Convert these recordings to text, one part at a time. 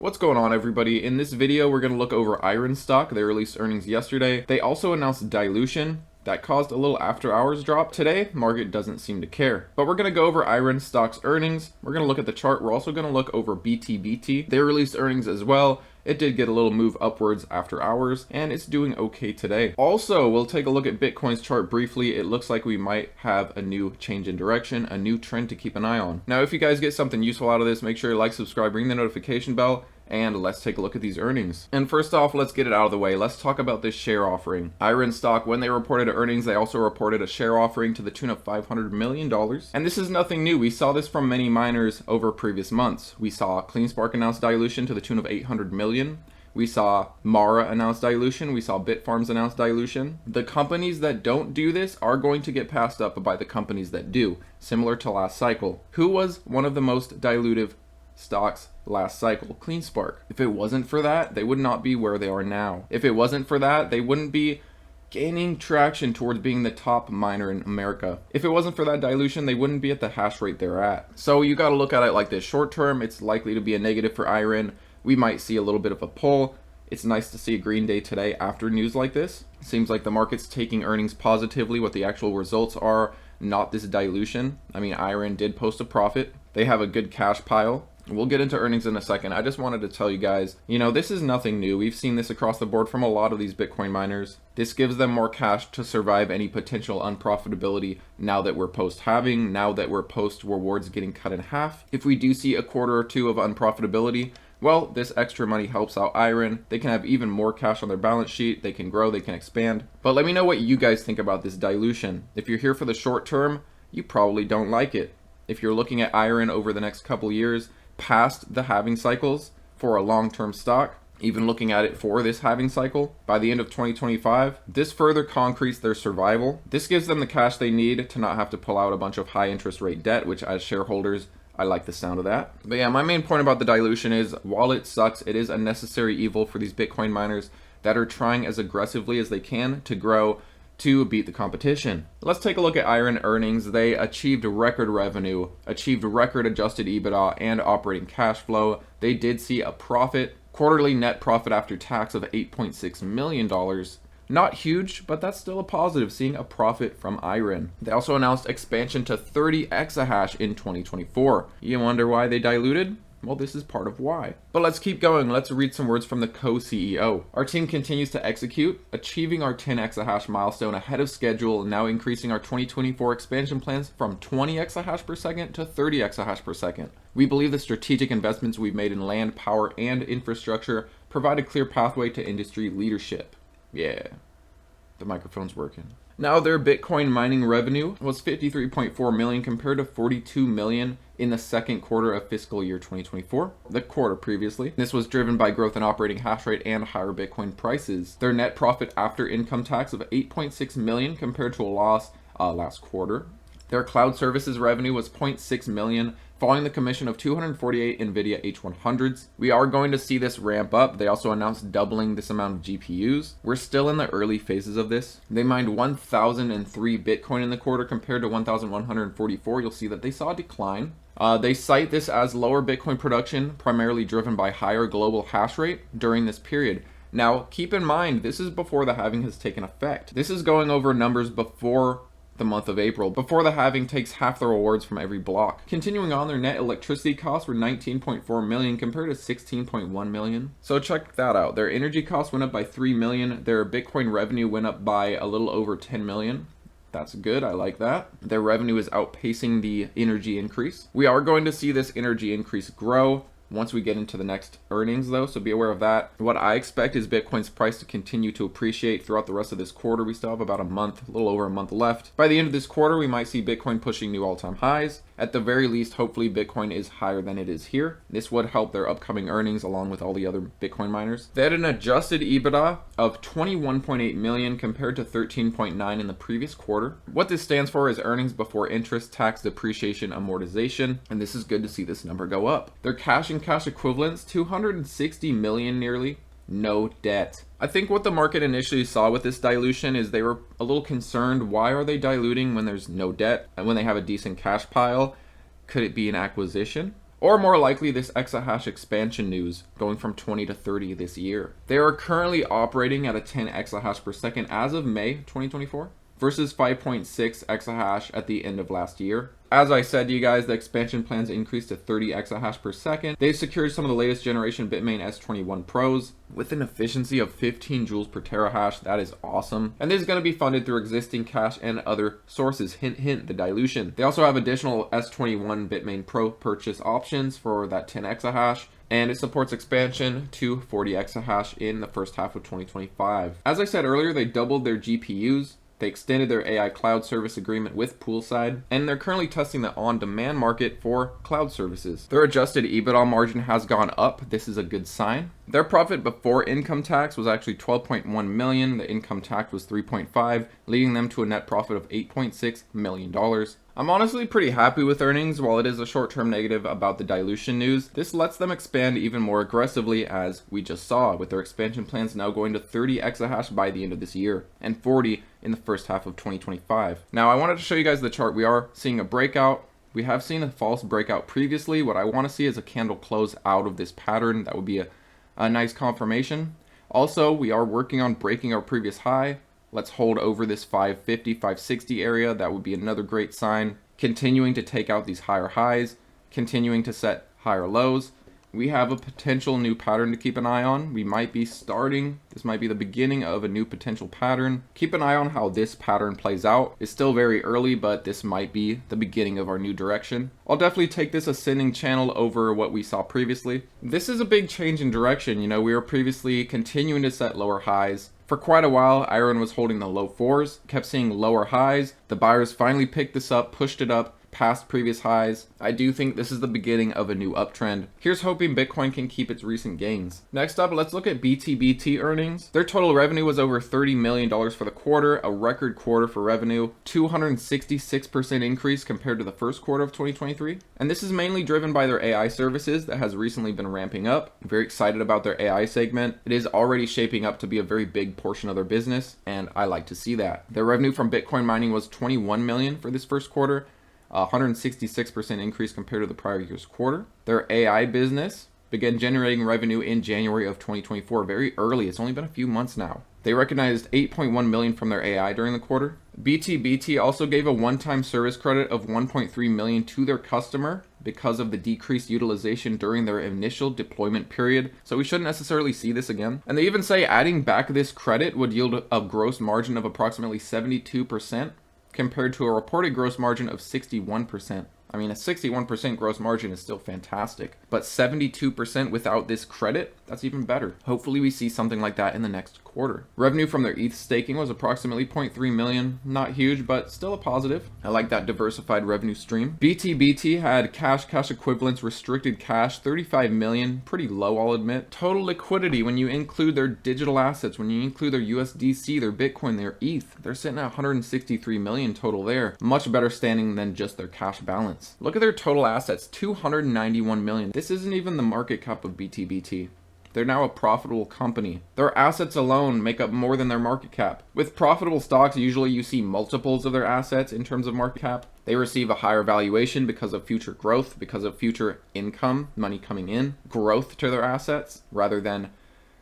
What's going on, everybody? In this video, we're going to look over Iren stock. They released earnings yesterday. They also announced dilution. That caused a little after hours drop. Today, market doesn't seem to care. But we're going to go over Iren stock's earnings. We're going to look at the chart. We're also going to look over Btbt. They released earnings as well. It did get a little move upwards after hours, and it's doing okay today. Also, we'll take a look at Bitcoin's chart briefly. It looks like we might have a new change in direction, a new trend to keep an eye on. Now, if you guys get something useful out of this, make sure you like, subscribe, ring the notification bell, and let's take a look at these earnings. And first off, let's get it out of the way. Let's talk about this share offering. Iren stock, when they reported earnings, they also reported a share offering to the tune of $500 million. And this is nothing new. We saw this from many miners over previous months. We saw CleanSpark announce dilution to the tune of $800 million. We saw Mara announce dilution. We saw Bitfarms announce dilution. The companies that don't do this are going to get passed up by the companies that do, similar to last cycle. Who was one of the most dilutive stocks last cycle? CleanSpark. If it wasn't for that, they would not be where they are now. If it wasn't for that, they wouldn't be gaining traction towards being the top miner in America. If it wasn't for that dilution, they wouldn't be at the hash rate they're at. So you got to look at it like this. Short term, it's likely to be a negative for Iren. We might see a little bit of a pull. It's nice to see a green day today after news like this. It seems like the market's taking earnings positively, what the actual results are, not this dilution. I mean, Iren did post a profit. They have a good cash pile. We'll get into earnings in a second. I just wanted to tell you guys, this is nothing new. We've seen this across the board from a lot of these Bitcoin miners. This gives them more cash to survive any potential unprofitability now that we're post-halving, now that we're post-rewards getting cut in half. If we do see a quarter or two of unprofitability, well, this extra money helps out Iren. They can have even more cash on their balance sheet. They can grow, they can expand. But let me know what you guys think about this dilution. If you're here for the short term, you probably don't like it. If you're looking at Iren over the next couple years, past the halving cycles for a long-term stock, even looking at it for this halving cycle, by the end of 2025, this further concretes their survival. This gives them the cash they need to not have to pull out a bunch of high interest rate debt, which as shareholders, I like the sound of that. But yeah, my main point about the dilution is, while it sucks, it is a necessary evil for these Bitcoin miners that are trying as aggressively as they can to grow to beat the competition. Let's take a look at Iren earnings. They achieved record revenue, achieved record adjusted EBITDA and operating cash flow. They did see a profit, quarterly net profit after tax of $8.6 million. Not huge, but that's still a positive, seeing a profit from Iren. They also announced expansion to 30 exahash in 2024. You wonder why they diluted? Well, this is part of why. But let's keep going. Let's read some words from the co-CEO. Our team continues to execute, achieving our 10 exahash milestone ahead of schedule, now increasing our 2024 expansion plans from 20 exahash per second to 30 exahash per second. We believe the strategic investments we've made in land, power, and infrastructure provide a clear pathway to industry leadership. Yeah, the microphone's working. Now, their Bitcoin mining revenue was $53.4 million compared to $42 million in the second quarter of fiscal year 2024, the quarter previously. This was driven by growth in operating hash rate and higher Bitcoin prices. Their net profit after income tax of $8.6 million compared to a loss last quarter. Their cloud services revenue was $0.6 million, following the commission of 248 NVIDIA H100s. We are going to see this ramp up. They also announced doubling this amount of GPUs. We're still in the early phases of this. They mined 1,003 Bitcoin in the quarter compared to 1,144. You'll see that they saw a decline. They cite this as lower Bitcoin production, primarily driven by higher global hash rate during this period. Now, keep in mind, this is before the halving has taken effect. This is going over numbers before the month of April, before the halving takes half the rewards from every block. Continuing on, their net electricity costs were $19.4 million compared to $16.1 million. So check that out. Their energy costs went up by $3 million. Their Bitcoin revenue went up by a little over $10 million. That's good. I like that. Their revenue is outpacing the energy increase. We are going to see this energy increase grow once we get into the next earnings though, so be aware of that. What I expect is Bitcoin's price to continue to appreciate throughout the rest of this quarter. We still have about a month, a little over a month left. By the end of this quarter, we might see Bitcoin pushing new all-time highs. At the very least, hopefully Bitcoin is higher than it is here. This would help their upcoming earnings along with all the other Bitcoin miners. They had an adjusted EBITDA of $21.8 million compared to $13.9 million in the previous quarter. What this stands for is earnings before interest, tax, depreciation, amortization, and this is good to see this number go up. Their cash and cash equivalents, $260 million nearly. No debt. I think what the market initially saw with this dilution is they were a little concerned. Why are they diluting when there's no debt and when they have a decent cash pile? Could it be an acquisition? or more likely this exahash expansion news going from 20 to 30 this year. They are currently operating at a 10 exahash per second as of May 2024 versus 5.6 exahash at the end of last year. As I said to you guys, the expansion plans increased to 30 exahash per second. They've secured some of the latest generation Bitmain S21 Pros with an efficiency of 15 joules per terahash. That is awesome. And this is going to be funded through existing cash and other sources. Hint, hint, the dilution. They also have additional S21 Bitmain Pro purchase options for that 10 exahash. And it supports expansion to 40 exahash in the first half of 2025. As I said earlier, they doubled their GPUs. They extended their AI cloud service agreement with Poolside, and they're currently testing the on-demand market for cloud services. Their adjusted EBITDA margin has gone up. This is a good sign. Their profit before income tax was actually 12.1 million. The income tax was 3.5, leading them to a net profit of $8.6 million. I'm honestly pretty happy with earnings. While it is a short-term negative about the dilution news, this lets them expand even more aggressively, as we just saw, with their expansion plans now going to 30 exahash by the end of this year and 40 in the first half of 2025. Now, I wanted to show you guys the chart. We are seeing a breakout. We have seen a false breakout previously. What I want to see is a candle close out of this pattern. That would be a nice confirmation. Also, we are working on breaking our previous high. Let's hold over this 550, 560 area. That would be another great sign. Continuing to take out these higher highs, continuing to set higher lows. We have a potential new pattern to keep an eye on. We might be starting, this might be the beginning of a new potential pattern. Keep an eye on how this pattern plays out. It's still very early, but this might be the beginning of our new direction. I'll definitely take this ascending channel over what we saw previously. This is a big change in direction. You know, we were previously continuing to set lower highs. For quite a while, Iren was holding the low fours, kept seeing lower highs. The buyers finally picked this up, pushed it up past previous highs. I do think this is the beginning of a new uptrend. Here's hoping Bitcoin can keep its recent gains. Next up, let's look at Btbt earnings. Their total revenue was over $30 million for the quarter, a record quarter for revenue, 266% increase compared to the first quarter of 2023. And this is mainly driven by their AI services that has recently been ramping up. I'm very excited about their AI segment. It is already shaping up to be a very big portion of their business, and I like to see that. Their revenue from Bitcoin mining was 21 million for this first quarter, 166% increase compared to the prior year's quarter. Their AI business began generating revenue in January of 2024, very early. It's only been a few months now. They recognized 8.1 million from their AI during the quarter. Btbt also gave a one-time service credit of 1.3 million to their customer because of the decreased utilization during their initial deployment period. So we shouldn't necessarily see this again. And they even say adding back this credit would yield a gross margin of approximately 72%. Compared to a reported gross margin of 61%. I mean, a 61% gross margin is still fantastic, but 72% without this credit, that's even better. Hopefully we see something like that in the next quarter. Revenue from their ETH staking was approximately 0.3 million. Not huge, but still a positive. I like that diversified revenue stream. Btbt had cash equivalents, restricted cash, 35 million. Pretty low, I'll admit. Total liquidity, when you include their digital assets, when you include their USDC, their Bitcoin, their ETH, they're sitting at 163 million total there. Much better standing than just their cash balance. Look at their total assets, 291 million. This isn't even the market cap of Btbt. They're now a profitable company. Their assets alone make up more than their market cap. With profitable stocks, usually you see multiples of their assets in terms of market cap. They receive a higher valuation because of future growth, because of future income, money coming in, growth to their assets, rather than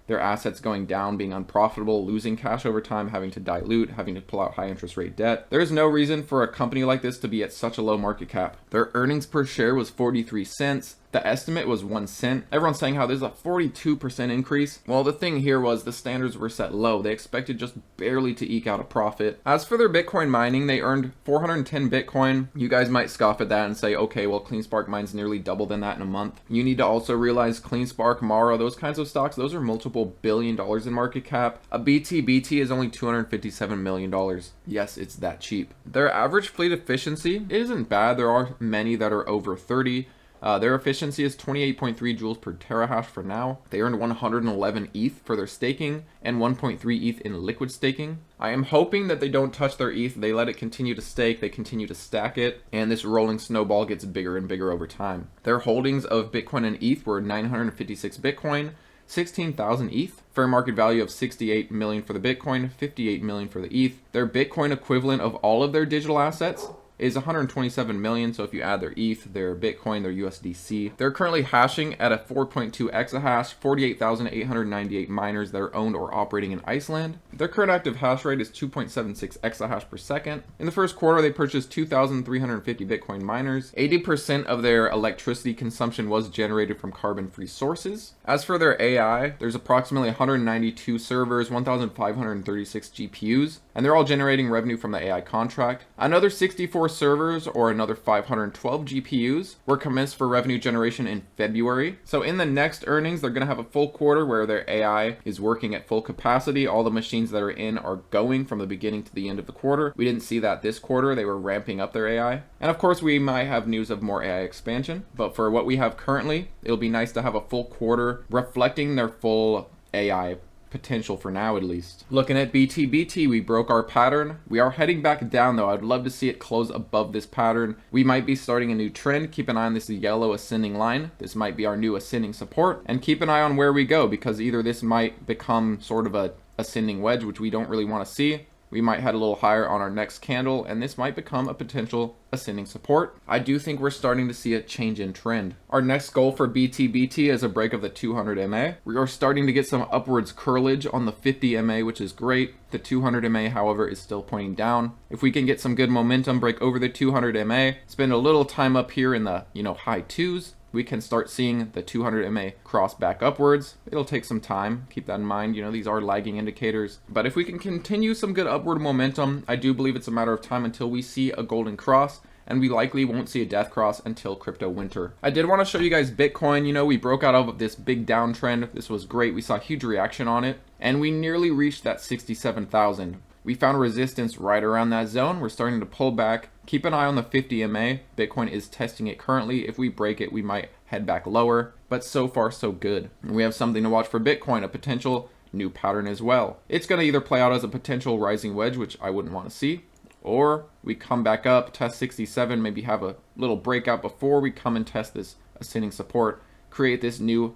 their assets going down, being unprofitable, losing cash over time, having to dilute, having to pull out high interest rate debt. There is no reason for a company like this to be at such a low market cap. Their earnings per share was 43 cents. The estimate was 1 cent. Everyone's saying how there's a 42% increase. Well, the thing here was the standards were set low. They expected just barely to eke out a profit. As for their Bitcoin mining, they earned 410 Bitcoin. You guys might scoff at that and say, okay, well, CleanSpark mines nearly double than that in a month. You need to also realize CleanSpark, Mara, those kinds of stocks, those are multiple $billion in market cap. A Btbt is only $257 million. Yes, it's that cheap. Their average fleet efficiency isn't bad. There are many that are over 30. Their efficiency is 28.3 joules per terahash for now. They earned 111 ETH for their staking and 1.3 ETH in liquid staking. I am hoping that they don't touch their ETH. They let it continue to stake. They continue to stack it. And this rolling snowball gets bigger and bigger over time. Their holdings of Bitcoin and ETH were 956 Bitcoin, 16,000 ETH, fair market value of 68 million for the Bitcoin, 58 million for the ETH. Their Bitcoin equivalent of all of their digital assets is 127 million. So if you add their ETH, their Bitcoin, their USDC, they're currently hashing at a 4.2 exahash, 48,898 miners that are owned or operating in Iceland. Their current active hash rate is 2.76 exahash per second. In the first quarter, they purchased 2,350 Bitcoin miners. 80% of their electricity consumption was generated from carbon-free sources. As for their AI, there's approximately 192 servers, 1,536 GPUs, and they're all generating revenue from the AI contract. Another 64 servers, or another 512 GPUs, were commenced for revenue generation in February. So in the next earnings, they're going to have a full quarter where their AI is working at full capacity. All the machines that are in are going from the beginning to the end of the quarter. We didn't see that this quarter. They were ramping up their AI. And of course, we might have news of more AI expansion, but for what we have currently, it'll be nice to have a full quarter reflecting their full AI potential for now, at least. Looking at Btbt, we broke our pattern. We are heading back down though. I'd love to see it close above this pattern. We might be starting a new trend. Keep an eye on this yellow ascending line. This might be our new ascending support, and keep an eye on where we go, because either this might become sort of a ascending wedge, which we don't really want to see. We might head a little higher on our next candle, and this might become a potential ascending support. I do think we're starting to see a change in trend. Our next goal for Btbt is a break of the 200 MA. We are starting to get some upwards curlage on the 50 MA, which is great. The 200 MA, however, is still pointing down. If we can get some good momentum, break over the 200 MA, spend a little time up here in the, high twos, we can start seeing the 200 MA cross back upwards. It'll take some time. Keep that in mind. These are lagging indicators. But if we can continue some good upward momentum, I do believe it's a matter of time until we see a golden cross, and we likely won't see a death cross until crypto winter. I did want to show you guys Bitcoin. We broke out of this big downtrend. This was great. We saw huge reaction on it, and we nearly reached that 67,000. We found resistance right around that zone. We're starting to pull back. Keep an eye on the 50 MA. Bitcoin is testing it currently. If we break it, we might head back lower, but so far so good. And we have something to watch for Bitcoin, a potential new pattern as well. It's going to either play out as a potential rising wedge, which I wouldn't want to see, or we come back up, test 67, maybe have a little breakout before we come and test this ascending support, create this new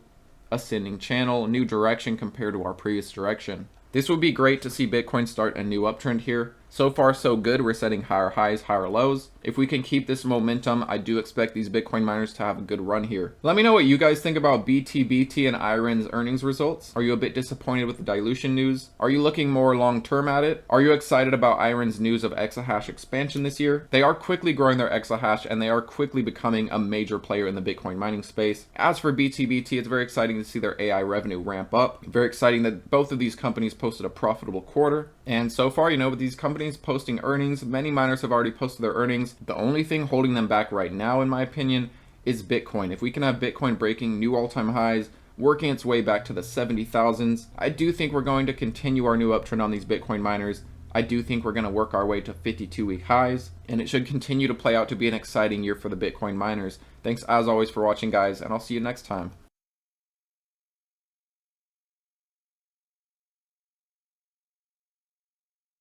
ascending channel, new direction compared to our previous direction. This would be great to see Bitcoin start a new uptrend here. So far, so good. We're setting higher highs, higher lows. If we can keep this momentum, I do expect these Bitcoin miners to have a good run here. Let me know what you guys think about Btbt and Iren's earnings results. Are you a bit disappointed with the dilution news? Are you looking more long-term at it? Are you excited about Iren's news of exahash expansion this year? They are quickly growing their exahash, and they are quickly becoming a major player in the Bitcoin mining space. As for Btbt, it's very exciting to see their AI revenue ramp up. Very exciting that both of these companies posted a profitable quarter. And so far, with these companies posting earnings, many miners have already posted their earnings. The only thing holding them back right now, in my opinion, is Bitcoin. If we can have Bitcoin breaking new all-time highs, working its way back to the 70,000s, I do think we're going to continue our new uptrend on these Bitcoin miners. I do think we're going to work our way to 52-week highs, and it should continue to play out to be an exciting year for the Bitcoin miners. Thanks as always for watching, guys, and I'll see you next time.